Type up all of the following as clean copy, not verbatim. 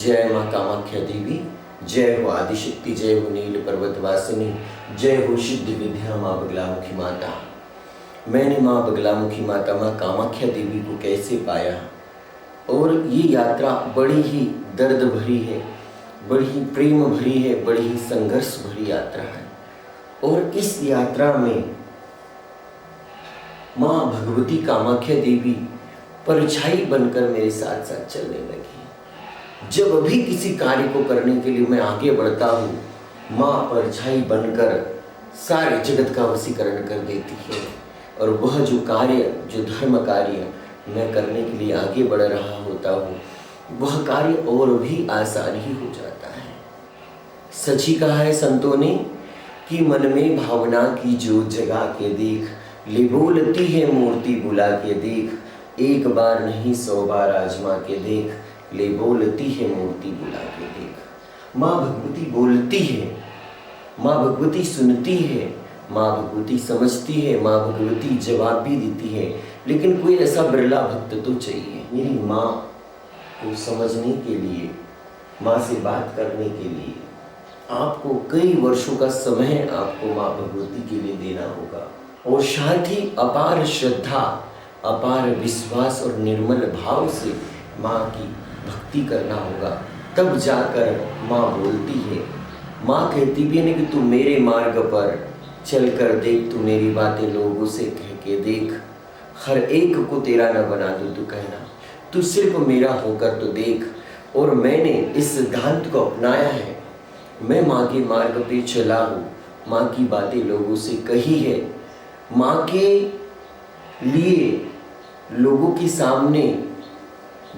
जय माँ कामाख्या देवी, जय हो आदिशक्ति, जय हो नील पर्वतवासिनी, जय हो सिद्ध विद्या माँ बगलामुखी माता। मैंने माँ बगलामुखी माता माँ कामाख्या देवी को कैसे पाया, और ये यात्रा बड़ी ही दर्द भरी है, बड़ी ही प्रेम भरी है, बड़ी ही संघर्ष भरी यात्रा है। और इस यात्रा में माँ भगवती कामाख्या देवी परछाई बनकर मेरे साथ साथ चलने लगी। जब भी किसी कार्य को करने के लिए मैं आगे बढ़ता हूँ, माँ परछाई बनकर सारे जगत का वशीकरण कर देती है, और वह जो कार्य, जो धर्म कार्य मैं करने के लिए आगे बढ़ रहा होता हूँ, वह कार्य और भी आसान ही हो जाता है। सच ही कहा है संतों ने कि मन में भावना की जो जगा के देख, ले बोलती है मूर्ति बुला के देख, एक बार नहीं 100 बार आजमा के देख, ले बोलती है मूर्ति बुला के देख। माँ भगवती बोलती है, माँ भगवती सुनती है, माँ भगवती समझती है, माँ भगवती जवाब भी देती है। लेकिन कोई ऐसा बिरला भक्त तो चाहिए मेरी माँ को समझने के लिए, माँ से बात करने के लिए आपको कई वर्षों का समय आपको माँ भगवती के लिए देना होगा, और साथ ही अपार श्रद्धा, अपार विश्वास और निर्मल भाव से माँ की भक्ति करना होगा। तब जाकर माँ बोलती है। माँ कहती भी नहीं कि तू मेरे मार्ग पर चल कर देख, तू मेरी बातें लोगों से कह के देख, हर एक को तेरा न बना दूँ तू कहना, तू सिर्फ मेरा होकर तो देख। और मैंने इस सिद्धांत को अपनाया है, मैं माँ के मार्ग पे चला हूँ, माँ की बातें लोगों से कही है, माँ के लिए लोगों के सामने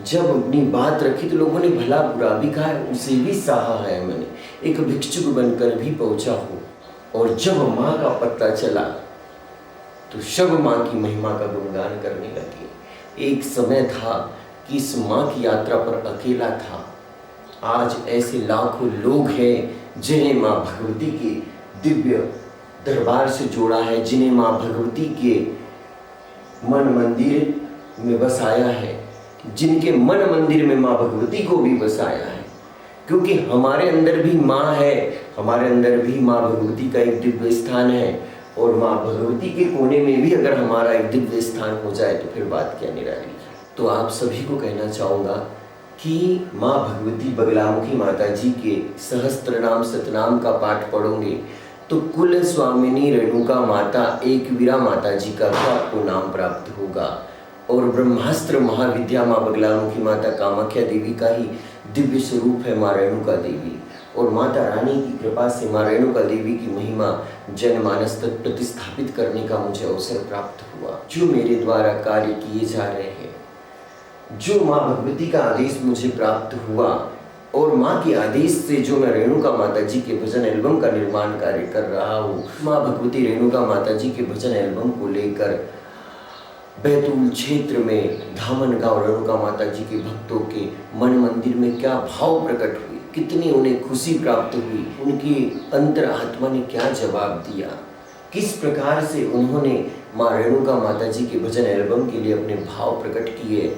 जब अपनी बात रखी तो लोगों ने भला बुरा भी कहा है, उसे भी सहा है। मैंने एक भिक्षुक बनकर भी पहुंचा हूँ, और जब माँ का पता चला तो सब माँ की महिमा का गुणगान करने लगे। एक समय था कि इस माँ की यात्रा पर अकेला था। आज ऐसे लाखों लोग हैं जिन्हें माँ भगवती के दिव्य दरबार से जोड़ा है, जिन्हें माँ भगवती के मन मंदिर में बसाया है, जिनके मन मंदिर में माँ भगवती को भी बसाया है। क्योंकि हमारे अंदर भी माँ है, हमारे अंदर भी माँ भगवती का एक दिव्य स्थान है, और माँ भगवती के कोने में भी अगर हमारा एक दिव्य स्थान हो जाए तो फिर बात क्या निराली है। तो आप सभी को कहना चाहूँगा कि माँ भगवती बगलामुखी माता जी के सहस्त्र नाम सतनाम का पाठ पढ़ोगे तो कुल स्वामिनी रेणुका माता एकवीरा माता जी का भी आपको नाम प्राप्त होगा, और ब्रह्मास्त्र महाविद्या माँ बगलामुखी माता कामाख्या देवी का ही दिव्य स्वरूप है माँ रेणुका देवी। और माता रानी की कृपा से माँ रेणुका देवी की महिमा जनमानस तक प्रतिस्थापित करने का मुझे अवसर प्राप्त हुआ। जो मेरे द्वारा कार्य किए जा रहे हैं, जो माँ भगवती का आदेश मुझे प्राप्त हुआ, और माँ के आदेश से जो मैं रेणुका माता जी के भजन एल्बम का निर्माण कार्य कर रहा हूँ, माँ भगवती रेणुका माता जी के भजन एल्बम को लेकर बैतूल क्षेत्र में धामन गांव रेणुका माता जी के भक्तों के मन मंदिर में क्या भाव प्रकट हुई, कितनी उन्हें खुशी प्राप्त हुई, उनकी अंतर आत्मा ने क्या जवाब दिया, किस प्रकार से उन्होंने माँ रेणुका माता जी के भजन एल्बम के लिए अपने भाव प्रकट किए,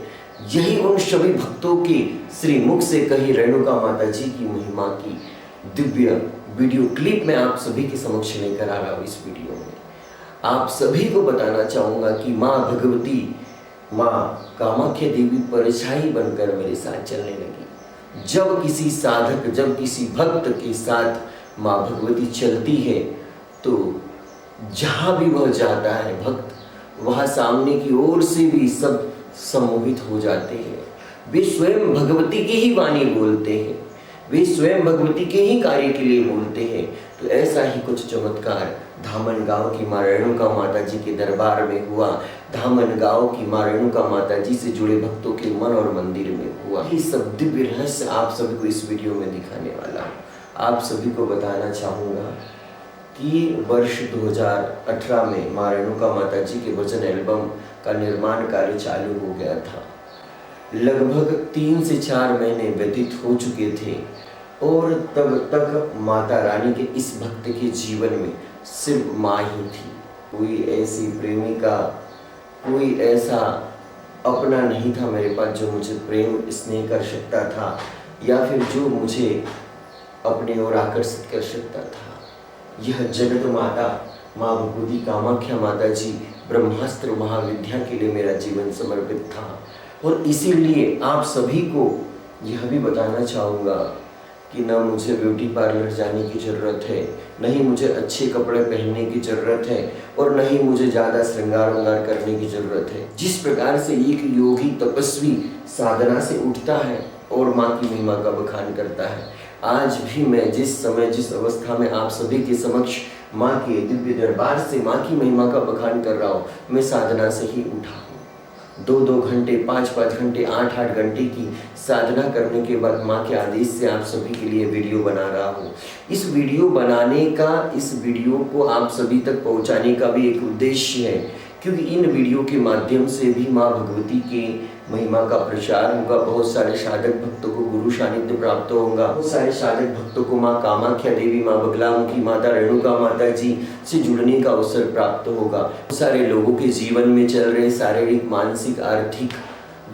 यही उन सभी भक्तों की श्री मुख से कही रेणुका माता जी की महिमा की दिव्य वीडियो क्लिप मैं आप सभी के समक्ष लेकर आ रहा हूँ। इस वीडियो में आप सभी को बताना चाहूँगा कि माँ भगवती, माँ कामाख्या देवी परछाई बनकर मेरे साथ चलने लगी। जब किसी साधक, जब किसी भक्त के साथ माँ भगवती चलती है तो जहाँ भी वह जाता है भक्त, वहाँ सामने की ओर से भी सब सम्मोहित हो जाते हैं। वे स्वयं भगवती की ही वाणी बोलते हैं, वे स्वयं भगवती के ही कार्य के लिए बोलते हैं। तो ऐसा ही कुछ चमत्कार धामन गांव की माँ रेणुका माता जी के दरबार में हुआ, धामन गांव की माँ रेणुका माता जी से जुड़े भक्तों के मन और मंदिर में हुआ। ये सब दिव्य रहस्य आप सभी को इस वीडियो में दिखाने वाला हूँ। आप सभी को बताना चाहूँगा कि वर्ष 2018 में माँ रेणुका माता जी के भजन एल्बम का निर्माण कार्य चालू हो गया था। लगभग 3 से 4 महीने व्यतीत हो चुके थे, और तब तक माता रानी के इस भक्त के जीवन में सिर्फ माँ ही थी। कोई ऐसी प्रेमिका, कोई ऐसा अपना नहीं था मेरे पास जो मुझे प्रेम स्नेह कर सकता था, या फिर जो मुझे अपने ओर आकर्षित कर सकता था। यह जगत माता माँ भगवती कामाख्या माता जी ब्रह्मास्त्र महाविद्या के लिए मेरा जीवन समर्पित था। और इसीलिए आप सभी को यह भी बताना चाहूँगा कि न मुझे ब्यूटी पार्लर जाने की ज़रूरत है, न ही मुझे अच्छे कपड़े पहनने की ज़रूरत है, और न ही मुझे ज़्यादा श्रृंगार वंगार करने की ज़रूरत है। जिस प्रकार से एक योगी तपस्वी साधना से उठता है और माँ की महिमा का बखान करता है, आज भी मैं जिस समय जिस अवस्था में आप सभी के समक्ष माँ के दिव्य दरबार से माँ की महिमा का बखान कर रहा हूँ, मैं साधना से ही उठा हूँ। 2-2 घंटे, 5-5 घंटे, 8-8 घंटे की साधना करने के बाद माँ के आदेश से आप सभी के लिए वीडियो बना रहा हूँ। इस वीडियो बनाने का, इस वीडियो को आप सभी तक पहुँचाने का भी एक उद्देश्य है, क्योंकि इन वीडियो के माध्यम से भी माँ भगवती के महिमा का प्रचार होगा। बहुत सारे साधक भक्तों को गुरु सानिध्य प्राप्त होगा। बहुत सारे साधक भक्तों को माँ कामाख्या देवी, माँ बगलामुखी माता, रेणुका माता जी से जुड़ने का अवसर प्राप्त होगा। बहुत सारे लोगों के जीवन में चल रहे शारीरिक, मानसिक, आर्थिक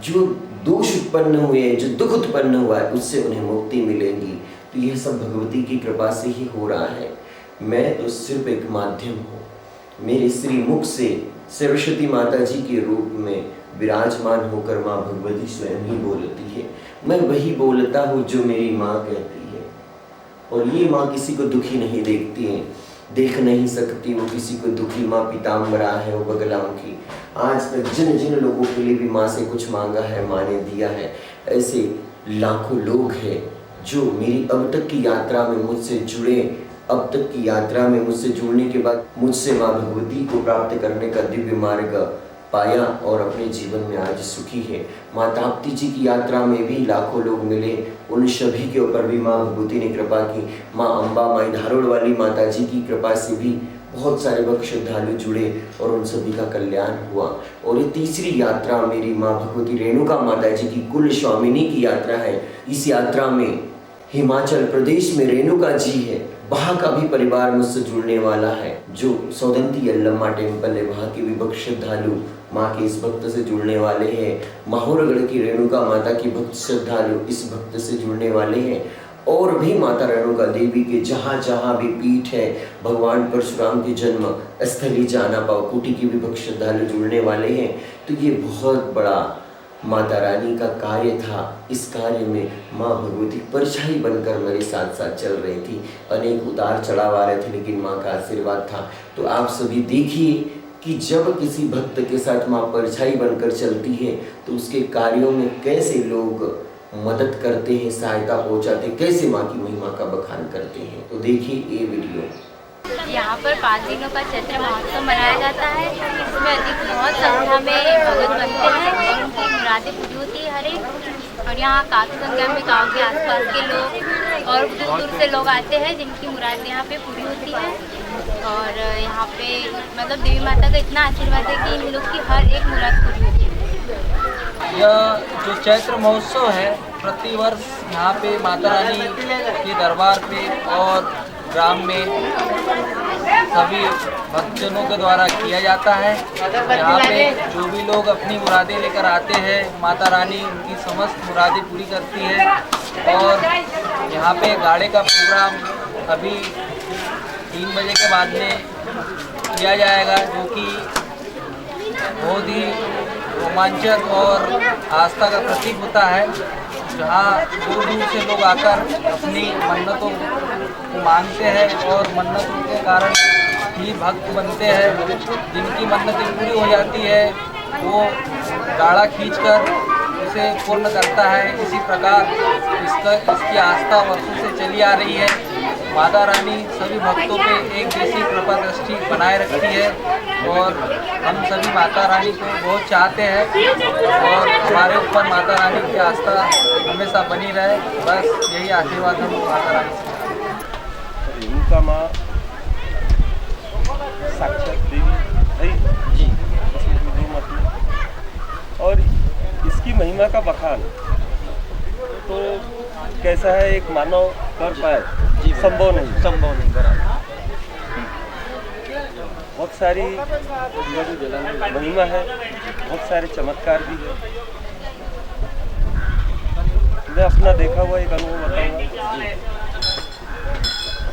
जो दोष उत्पन्न हुए हैं, जो दुख उत्पन्न हुआ है, उससे उन्हें मुक्ति मिलेगी। तो यह सब भगवती की कृपा से ही हो रहा है। मैं तो सिर्फ एक माध्यम हूँ। मेरे श्री मुख से सरस्वती माता जी के रूप में विराजमान होकर माँ भगवती स्वयं ही बोलती है। मैं वही बोलता हूँ जो मेरी माँ कहती है। और ये माँ किसी को दुखी नहीं देखती है, देख नहीं सकती वो किसी को दुखी। माँ पीताम्बरा है, वो बगलामुखी। आज तक जिन जिन लोगों के लिए भी माँ से कुछ मांगा है, माँ ने दिया है। ऐसे लाखों लोग हैं जो मेरी अब तक की यात्रा में मुझसे जुड़े, अब तक की यात्रा में मुझसे जुड़ने के बाद मुझसे माँ भगवती को प्राप्त करने का दिव्य मार्ग पाया और अपने जीवन में आज सुखी है। माँ ताप्ती जी की यात्रा में भी लाखों लोग मिले, उन सभी के ऊपर भी माँ भगवती ने कृपा की। माँ अम्बा, माई धारोड़ वाली माता जी की कृपा से भी बहुत सारे भक्त श्रद्धालु जुड़े और उन सभी का कल्याण हुआ। और ये तीसरी यात्रा मेरी माँ भगवती रेणुका माता जी की कुल स्वामिनी की यात्रा है। इस यात्रा में हिमाचल प्रदेश में रेणुका जी है, वहाँ का भी परिवार मुझसे जुड़ने वाला है। जो सौदंती यल्लम्मा टेम्पल है, वहाँ के भी भक्त श्रद्धालु माँ के इस भक्त से जुड़ने वाले हैं। माहौरगढ़ की रेणुका माता की भक्त श्रद्धालु इस भक्त से जुड़ने वाले हैं। और भी माता रेणुका देवी के जहाँ जहाँ भी पीठ है, भगवान परशुराम के जन्म स्थली जाना पावकुटी की भी भक्त श्रद्धालु जुड़ने वाले हैं। तो ये बहुत बड़ा माता रानी का कार्य था। इस कार्य में माँ भगवती परछाई बनकर मेरे साथ साथ चल रही थी। अनेक उतार चढ़ाव आ रहे थे, लेकिन माँ का आशीर्वाद था। तो आप सभी देखिए कि जब किसी भक्त के साथ माँ परछाई बनकर चलती है तो उसके कार्यों में कैसे लोग मदद करते हैं, सहायता पहुँचाते हैं, कैसे माँ की महिमा का बखान करते हैं। तो देखिए ये वीडियो। यहाँ पर 5 दिनों का चैत्र महोत्सव मनाया जाता है। इसमें अधिक बहुत संख्या में भगत बनते हैं और उनकी मुरादें पूरी होती है हर एक। और यहाँ काफ़ी संख्या में गांव के आसपास के लोग और दूर दूर से लोग आते हैं जिनकी मुरादें यहाँ पे पूरी होती है। और यहाँ पे मतलब देवी माता का इतना आशीर्वाद है कि इन लोग की हर एक मुराद पूरी होती है। यह जो चैत्र महोत्सव है प्रतिवर्ष यहाँ पे माता रानी के दरबार पे और ग्राम में सभी भक्तजनों के द्वारा किया जाता है। यहाँ पे जो भी लोग अपनी मुरादें लेकर आते हैं, माता रानी उनकी समस्त मुरादें पूरी करती है। और यहाँ पे गाड़े का प्रोग्राम अभी 3 बजे के बाद में किया जाएगा, जो कि बहुत ही रोमांचक और आस्था का प्रतीक होता है। जहाँ दूर दूर से लोग आकर अपनी मन्नतों को मांगते हैं और मन्नतों के कारण ही भक्त बनते हैं। जिनकी मन्नतें पूरी हो जाती है वो गाड़ा खींचकर उसे पूर्ण करता है। इसी प्रकार इसकी आस्था वर्षों से चली आ रही है। माता रानी सभी भक्तों पे एक जैसी कृपा दृष्टि बनाए रखती है और हम सभी माता रानी को बहुत चाहते हैं और हमारे ऊपर माता रानी की आस्था हमेशा बनी रहे। बस यही आशीर्वाद हम माता रानी से। रेणुका माँ साक्षात देवी जी और इसकी महिमा का बखान तो कैसा है एक मानव कर पाए जी, संभव नहीं करा। बहुत सारी महिमा है, बहुत सारे चमत्कार भी है। मैं अपना देखा हुआ एक अनुभव बताऊंगा।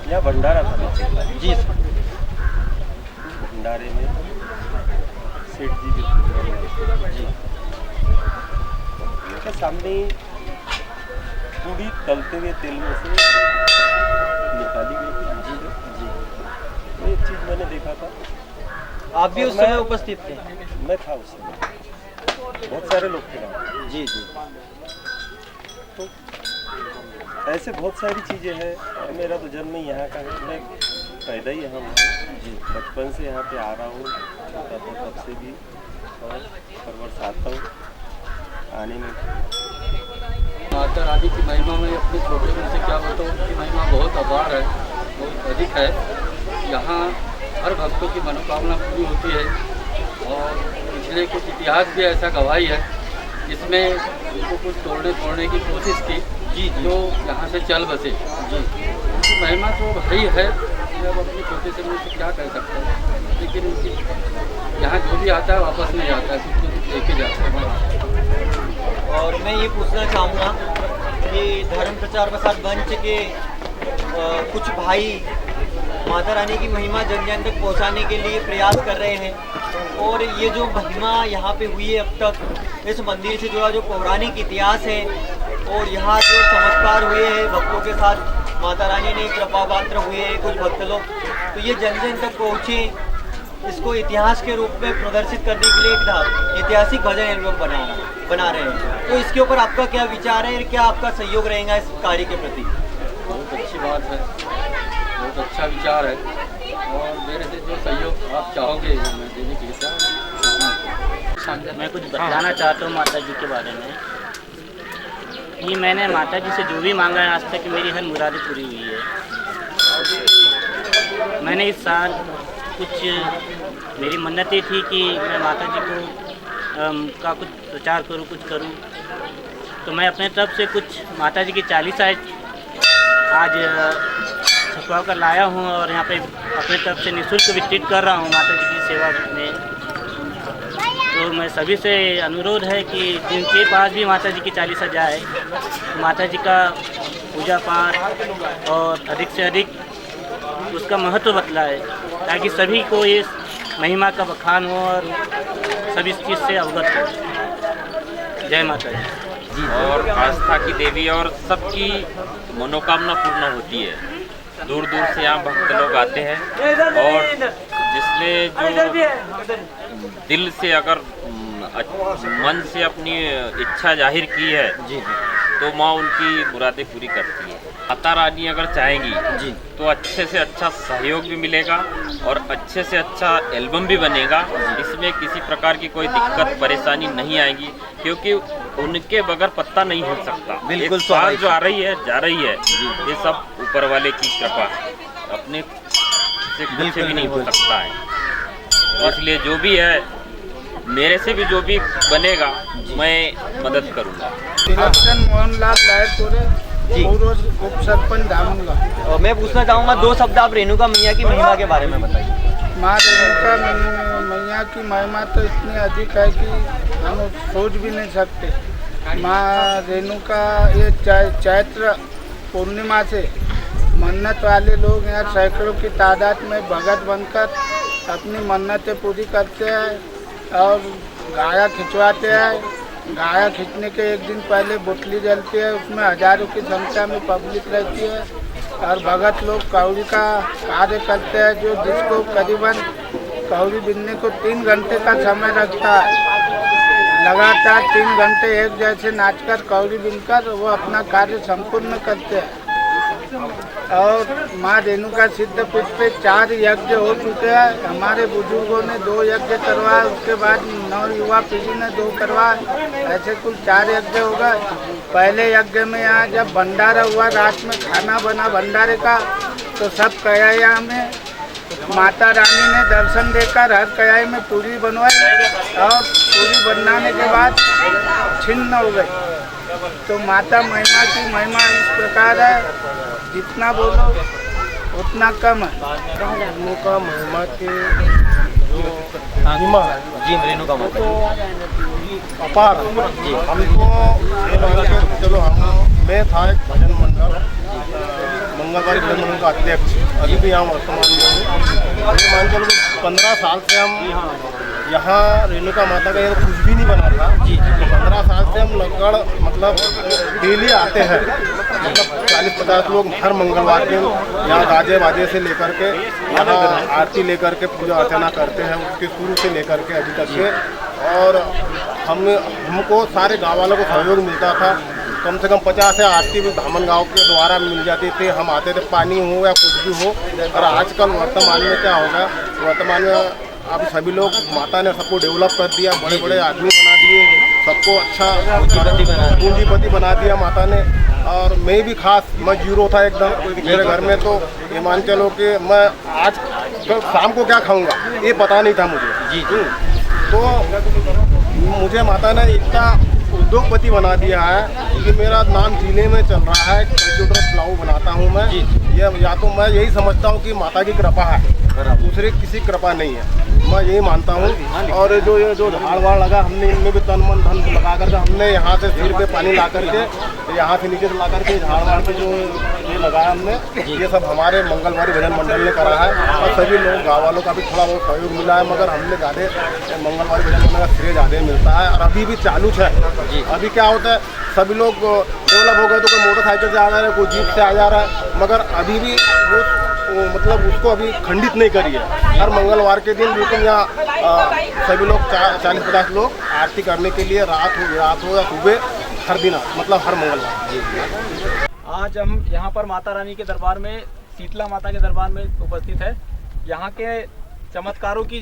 यहाँ भंडारा था नीचे। जी सर। भंडारे में सेठ जी भी थे। जी उनके सामने पूरी तलते हुए तेल में से निकाली गई थी। जी जी। वो एक चीज़ मैंने देखा था। आप भी और उस समय मैं- उपस्थित थे? मैं था उस समय, बहुत सारे लोग थे वहाँ। जी जी। तो ऐसे बहुत सारी चीज़ें हैं। और मेरा तो जन्म ही यहाँ का है, मैं पैदा ही यहाँ हूँ जी। बचपन से यहाँ पे आ रहा हूँ, छोटा था तब से भी, और हर वर्ष आता हूँ। आने में माता रानी की महिमा में अपने छोटे में से क्या बताऊँ, उनकी महिमा बहुत अपार है, बहुत अधिक है। यहाँ हर भक्तों की मनोकामना पूरी होती है और पिछले कुछ इतिहास भी ऐसा गवाही है जिसमें उनको कुछ तोड़ने की कोशिश की जी जो यहाँ से चल बसे जी। उनकी महिमा तो भाई है, अब अपने छोटे से मुझे क्या कह सकते हैं, लेकिन उनकी यहाँ जो भी आता है वापस नहीं आता है, कुछ न कुछ लेके जाते हैं। और मैं ये पूछना चाहूँगा कि धर्म प्रचार प्रसार मंच के कुछ भाई माता रानी की महिमा जन जन तक पहुँचाने के लिए प्रयास कर रहे हैं और ये जो महिमा यहाँ पे हुई है अब तक, इस मंदिर से जुड़ा जो पौराणिक इतिहास है और यहाँ जो चमत्कार हुए हैं भक्तों के साथ, माता रानी ने कृपा पात्र हुए हैं कुछ भक्त लोग, तो ये जन जन तक पहुँचे, इसको इतिहास के रूप में प्रदर्शित करने के लिए एक ऐतिहासिक भजन एल्बम बना रहे हैं। तो इसके ऊपर आपका क्या विचार है, क्या आपका सहयोग रहेगा इस कार्य के प्रति? बहुत अच्छी बात है, बहुत अच्छा विचार है और मेरे से जो सहयोग आप चाहोगे मैं देने के लिए मैं कुछ बताना चाहता हूँ माता जी के बारे में कि मैंने माता जी से जो भी मांगा है आज तक मेरी हर मुरादें पूरी हुई है। मैंने इस साल कुछ मेरी मन्नतें थी कि मैं माता जी को का कुछ प्रचार करूँ, कुछ करूँ, तो मैं अपने तरफ से कुछ माता जी की 40 आज छपवा कर लाया हूँ और यहाँ पे अपने तरफ से निःशुल्क वितरित कर रहा हूँ माता जी की सेवा में। तो मैं सभी से अनुरोध है कि जिनके पास भी माता जी की 40 जाए तो माता जी का पूजा पाठ और अधिक से अधिक उसका महत्व बतलाए ताकि सभी को इस महिमा का बखान हो और सभी इस चीज़ से अवगत हो। जय माता जी। और आस्था की देवी और सबकी मनोकामना पूर्ण होती है। दूर दूर से यहाँ भक्त लोग आते हैं और जिसने जो दिल से अगर मन से अपनी इच्छा जाहिर की है जी तो माँ उनकी मुरादें पूरी करती है। माता रानी अगर चाहेंगी जी तो अच्छे से अच्छा सहयोग भी मिलेगा और अच्छे से अच्छा एल्बम भी बनेगा। इसमें किसी प्रकार की कोई दिक्कत परेशानी नहीं आएगी क्योंकि उनके बगैर पत्ता नहीं हिल सकता। बिल्कुल एक सांस जो आ रही है जा रही है, ये सब ऊपर वाले की कृपा है, अपने से कुछ भी नहीं हो सकता है। इसलिए जो भी है मेरे से भी जो भी बनेगा मैं मदद करूँगा। मोहनलाल लायतोरे जी। उप सरपंच दामनगढ़। और मैं पूछना चाहूँगा 2 शब्द आप रेणुका मैया की महिमा के बारे में बताइए। माँ रेणुका मैया की महिमा तो इतनी अधिक है कि हम सोच भी नहीं सकते। माँ रेणुका ये चैत्र पूर्णिमा से मन्नत वाले लोग यहाँ सैकड़ों की तादाद में भगत बनकर अपनी मन्नतें पूरी करते हैं और गाया खिंचवाते हैं। गाया खींचने के एक दिन पहले बुटली जलती है, उसमें हजारों की संख्या में पब्लिक रहती है और भगत लोग कौड़ी का कार्य करते हैं जो जिसको करीबन कौड़ी बिनने को 3 घंटे का समय लगता है। लगातार 3 घंटे एक जैसे नाचकर कौड़ी बिनकर वो अपना कार्य संपूर्ण करते हैं। और माँ रेणुका सिद्ध पीठ पे 4 यज्ञ हो चुके हैं। हमारे बुजुर्गों ने 2 यज्ञ करवाए, उसके बाद नवयुवा पीढ़ी ने 2 करवाए, ऐसे कुल 4 यज्ञ हो गए। पहले यज्ञ में यहाँ जब भंडारा हुआ, रात में खाना बना भंडारे का, तो सब कयाया में माता रानी ने दर्शन देकर हर कयाई में पूरी बनवाई और पूरी बनाने के बाद छिन्न हो गई। तो माता महिमा की महिमा इस प्रकार है, जितना बोलो उतना कम है। रेणुका महिमा के जो महिमा जी रेणुका माता अपार हमको ये लगा कि चलो हम मैं था एक भजन मंडल मंगलवार भजन मंडल का अध्यक्ष, अभी भी यहाँ वर्तमान में हूँ। ये मान चलो 15 साल से हम यहाँ रेणुका माता का कुछ भी नहीं बना था। 15 साल से हम लगड़ मतलब डेली आते हैं, मतलब 40-50 लोग हर मंगलवार के यहाँ गाजे बाजे से लेकर के यहाँ आरती लेकर के पूजा अर्चना करते हैं, उसके शुरू से लेकर के अभी तक के। और हमको सारे गाँव वालों को सहयोग मिलता था, कम से कम 50 आरती भी धामन गांव के द्वारा मिल जाती थी। हम आते थे, पानी हो या कुछ भी हो। और आजकल वर्तमान में क्या होगा, वर्तमान में अब सभी लोग, माता ने सबको डेवलप कर दिया, बड़े बड़े आदमी बना दिए, सबको अच्छा पूंजीपति बना दिया माता ने। और मैं भी खास, मैं जीरो था एकदम मेरे घर में, तो ये मान चलो कि मैं आज शाम को क्या खाऊंगा ये पता नहीं था मुझे। तो मुझे माता ने इतना उद्योगपति बना दिया है कि मेरा नाम जिले में चल रहा है। कंप्यूटर पुलाव बनाता हूँ मैं। ये या तो मैं यही समझता हूँ कि माता की कृपा है, दूसरे किसी कृपा नहीं है, मैं यही मानता हूँ। और जो ये जो झाड़ वाड़ लगा, हमने इनमें भी तन मन धन लगा करके हमने यहाँ से सिर पे पानी ला करके, यहाँ से नीचे से ला करके झाड़ वाड़ पे जो ये लगाया हमने, ये सब हमारे मंगलवारी भजन मंडल ने करा है। और सभी लोग गाँव वालों का भी थोड़ा बहुत सहयोग मिला है, मगर हमने ज़्यादा मंगलवारी भजन मंडल का श्रेय ज़्यादा मिलता है। और अभी भी चालू है। अभी क्या होता है, सभी लोग डेवलप हो गए, तो कोई मोटरसाइकिल से आ जा रहा है, कोई जीप से आ जा रहा है, मगर अभी भी वो मतलब उसको अभी खंडित नहीं करी है। हर मंगलवार के दिन लेकिन यहाँ सभी लोग 40-50 लोग आरती करने के लिए रात हो या सुबह, हर दिन मतलब हर मंगलवार। आज हम यहाँ पर माता रानी के दरबार में, शीतला माता के दरबार में उपस्थित है। यहाँ के चमत्कारों की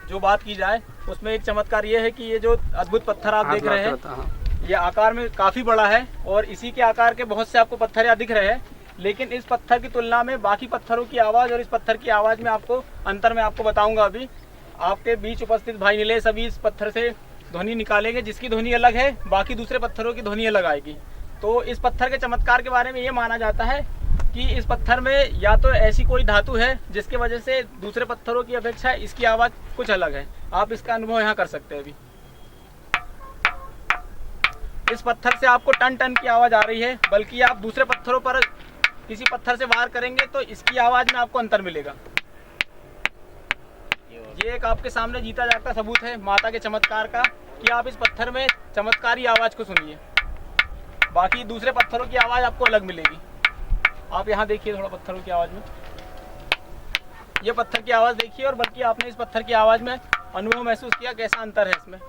जो बात की जाए, उसमें एक चमत्कार ये है कि ये जो अद्भुत पत्थर आप देख रहे हैं, ये आकार में काफ़ी बड़ा है और इसी के आकार के बहुत से आपको पत्थर यहाँ दिख रहे हैं। लेकिन इस पत्थर की तुलना में बाकी पत्थरों की आवाज़ और इस पत्थर की आवाज़ में आपको अंतर मैं आपको बताऊंगा। अभी आपके बीच उपस्थित भाई नीलेश अभी इस पत्थर से ध्वनि निकालेंगे, जिसकी ध्वनि अलग है, बाकी दूसरे पत्थरों की ध्वनि अलग आएगी। तो इस पत्थर के चमत्कार के बारे में ये माना जाता है कि इस पत्थर में या तो ऐसी कोई धातु है जिसके वजह से दूसरे पत्थरों की अपेक्षा इसकी आवाज़ कुछ अलग है। आप इसका अनुभव यहाँ कर सकते हैं। अभी इस पत्थर से आपको टन टन की आवाज़ आ रही है, बल्कि आप दूसरे पत्थरों पर किसी पत्थर से वार करेंगे तो इसकी आवाज़ में आपको अंतर मिलेगा। ये एक आपके सामने जीता जागता सबूत है माता के चमत्कार का कि आप इस पत्थर में चमत्कारी आवाज़ को सुनिए, बाकी दूसरे पत्थरों की आवाज़ आपको अलग मिलेगी। आप यहाँ देखिए थोड़ा पत्थरों की आवाज़ में, ये पत्थर की आवाज़ देखिए, और बल्कि आपने इस पत्थर की आवाज़ में अनुभव महसूस किया कैसा अंतर है इसमें।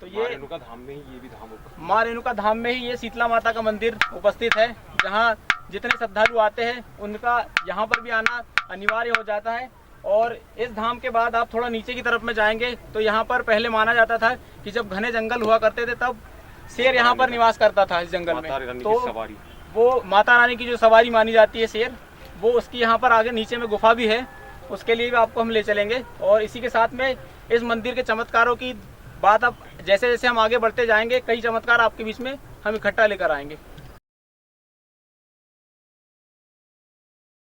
तो ये रेणुका धाम में ही, ये भी धाम होगा, माँ रेणुका धाम में ही ये शीतला माता का मंदिर उपस्थित है, जहाँ जितने श्रद्धालु आते हैं उनका यहाँ पर भी आना अनिवार्य हो जाता है। और इस धाम के बाद आप थोड़ा नीचे की तरफ में जाएंगे तो यहाँ पर पहले माना जाता था कि जब घने जंगल हुआ करते थे तब शेर यहाँ पर निवास करता था इस जंगल में। तो वो माता रानी की जो सवारी मानी जाती है शेर, वो उसकी यहाँ पर आगे नीचे में गुफा भी है, उसके लिए भी आपको हम ले चलेंगे। और इसी के साथ में इस मंदिर के चमत्कारों की बात अब जैसे जैसे हम आगे बढ़ते जाएंगे, कई चमत्कार आपके बीच में हम इकट्ठा लेकर आएंगे।